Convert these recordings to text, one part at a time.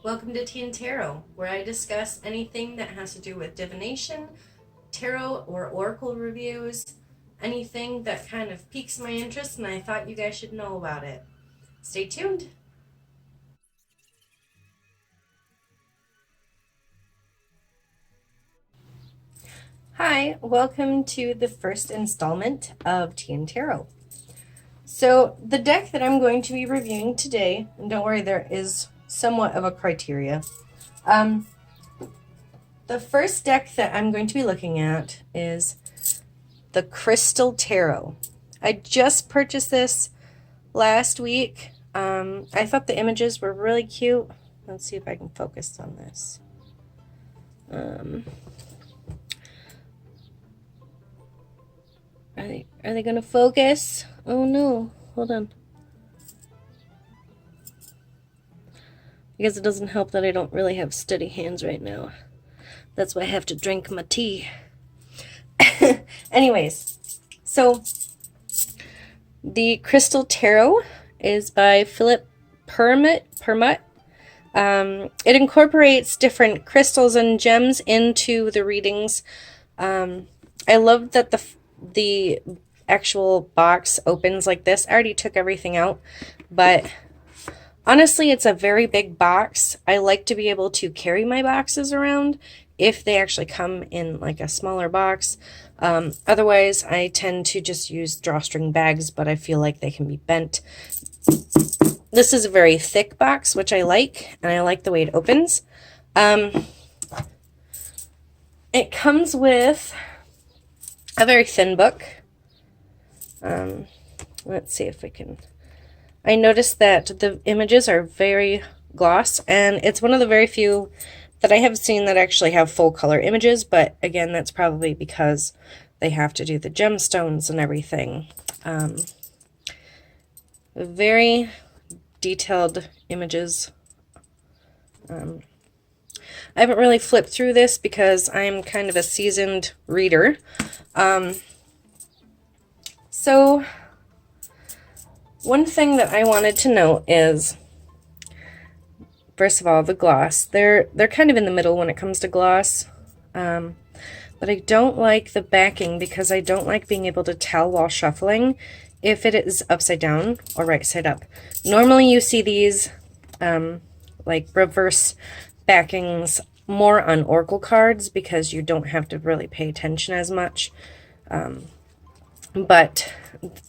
Welcome to Teen Tarot, where I discuss anything that has to do with divination, tarot or oracle reviews, anything that kind of piques my interest, and I thought you guys should know about it. Stay tuned. Hi, welcome to the first installment of Teen Tarot. So the deck that I'm going to be reviewing today, and don't worry, there is somewhat of a criteria. The first deck that I'm going to be looking at is the Crystal Tarot. I just purchased this last week. I thought the images were really cute. Let's see if I can focus on this. Are they going to focus? Oh no, hold on. I guess it doesn't help that I don't really have steady hands right now. That's why I have to drink my tea. Anyways, so the Crystal Tarot is by Philip Permut. It incorporates different crystals and gems into the readings. I love that the actual box opens like this. I already took everything out, but honestly, it's a very big box. I like to be able to carry my boxes around if they actually come in like a smaller box. Otherwise, I tend to just use drawstring bags, but I feel like they can be bent. This is a very thick box, which I like, and I like the way it opens. It comes with a very thin book. Let's see if we can... I noticed that the images are very gloss, and it's one of the very few that I have seen that actually have full color images, but again, that's probably because they have to do the gemstones and everything. Very detailed images. I haven't really flipped through this because I'm kind of a seasoned reader. So one thing that I wanted to note is, first of all, the gloss. They're kind of in the middle when it comes to gloss. But I don't like the backing because I don't like being able to tell while shuffling if it is upside down or right side up. Normally you see these like reverse backings more on oracle cards because you don't have to really pay attention as much. But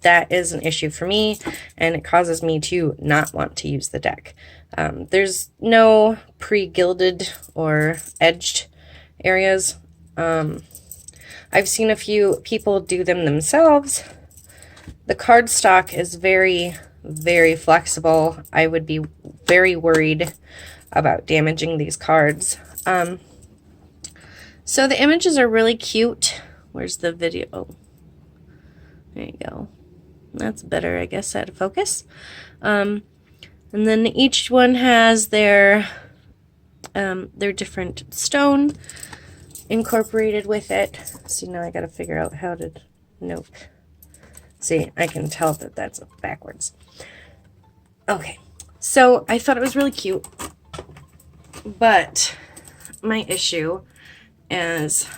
that is an issue for me, and it causes me to not want to use the deck. There's no pre-gilded or edged areas. I've seen a few people do them themselves. The cardstock is very, very flexible. I would be very worried about damaging these cards. So the images are really cute. Where's the video? Oh, there you go. That's better, I guess, out of focus. And then each one has their different stone incorporated with it. See, now I got to figure out how to note. See, I can tell that that's backwards. Okay, so I thought it was really cute, but my issue is,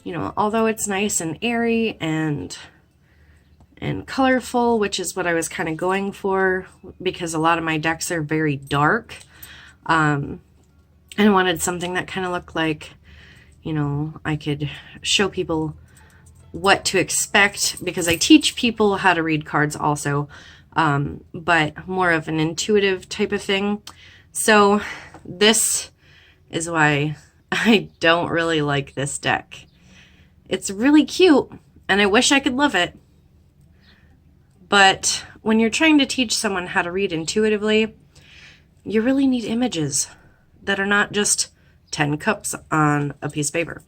you know, although it's nice and airy and colorful, which is what I was kind of going for because a lot of my decks are very dark, and I wanted something that kind of looked like, you know, I could show people what to expect because I teach people how to read cards also, but more of an intuitive type of thing. So this is why I don't really like this deck. It's really cute, and I wish I could love it. But when you're trying to teach someone how to read intuitively, you really need images that are not just 10 cups on a piece of paper.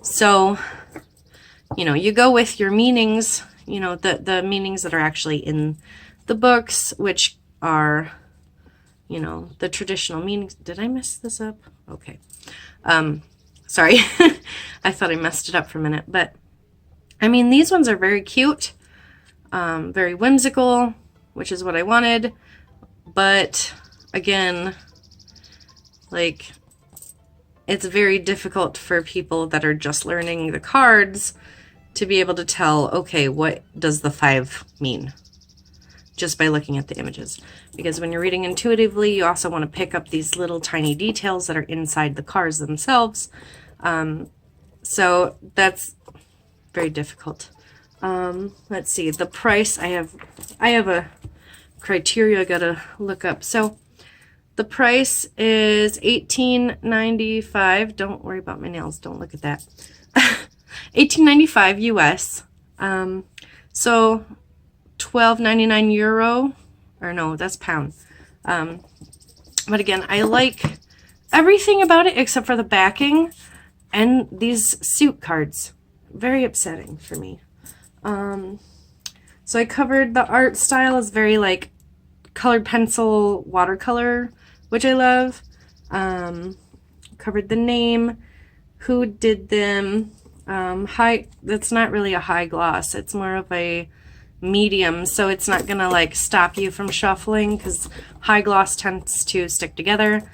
So, you know, you go with your meanings, you know, the meanings that are actually in the books, which are, you know, the traditional meanings. Did I mess this up? Okay. Sorry. I thought I messed it up for a minute, but I mean, these ones are very cute. Very whimsical, which is what I wanted, but again, Like, it's very difficult for people that are just learning the cards to be able to tell, okay, what does the 5 mean? Just by looking at the images. Because when you're reading intuitively, you also want to pick up these little tiny details that are inside the cards themselves. So that's very difficult. Let's see, the price, I have a criteria I gotta look up. So the price is $18.95. Don't worry about my nails, don't look at that. $18.95 US. So €12.99 euro, or no, that's pound. But again, I like everything about it except for the backing and these suit cards. Very upsetting for me. So I covered the art style is very like colored pencil watercolor, which I love. Covered the name, who did them. That's not really a high gloss. It's more of a medium, so it's not gonna like stop you from shuffling because high gloss tends to stick together.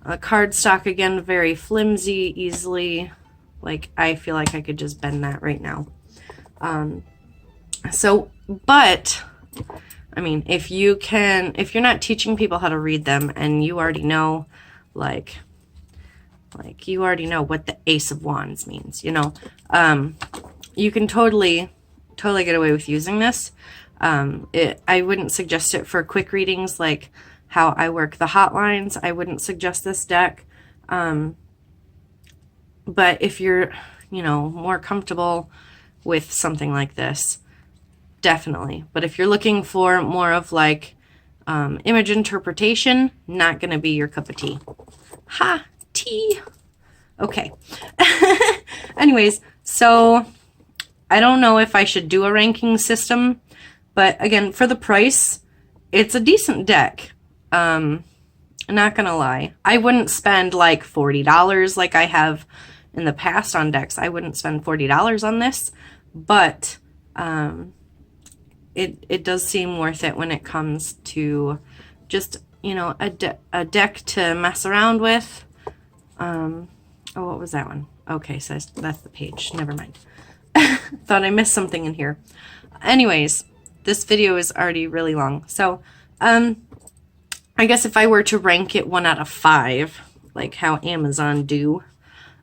Cardstock, again, very flimsy, easily, like I feel like I could just bend that right now. But I mean, if you're not teaching people how to read them and you already know, like you already know what the Ace of Wands means, you know, you can totally get away with using this. I wouldn't suggest it for quick readings like how I work the hotlines. I wouldn't suggest this deck. But if you're, you know, more comfortable with something like this, definitely. But if you're looking for more of like image interpretation, not going to be your cup of tea. Ha! Tea! Okay. Anyways, so I don't know if I should do a ranking system, but again, for the price, it's a decent deck. I'm not gonna lie. I wouldn't spend like $40 like I have in the past on decks. I wouldn't spend $40 on this, but it does seem worth it when it comes to just, you know, a deck to mess around with. Oh, what was that one? Okay, so that's the page. Never mind. Thought I missed something in here. Anyways, this video is already really long. So, I guess if I were to rank it 1 out of 5, like how Amazon do,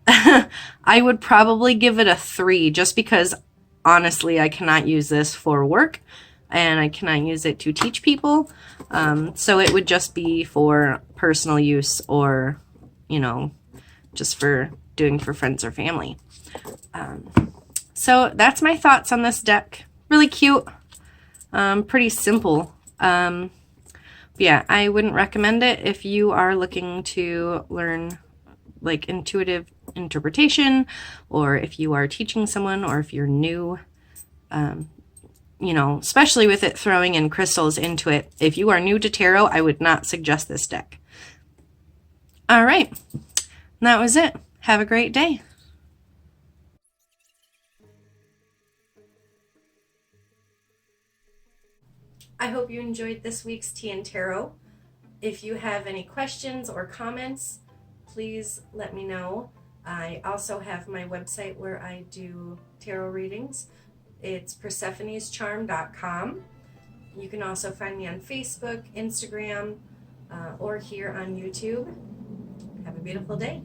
I would probably give it a 3, just because honestly, I cannot use this for work and I cannot use it to teach people. So it would just be for personal use or, you know, just for doing for friends or family. So that's my thoughts on this deck. Really cute. Pretty simple. Yeah, I wouldn't recommend it if you are looking to learn like intuitive interpretation, or if you are teaching someone, or if you're new, you know, especially with it throwing in crystals into it. If you are new to tarot, I would not suggest this deck. All right, that was it. Have a great day. I hope you enjoyed this week's Tea and Tarot. If you have any questions or comments, please let me know. I also have my website where I do tarot readings. It's persephonescharm.com. You can also find me on Facebook, Instagram, or here on YouTube. Have a beautiful day.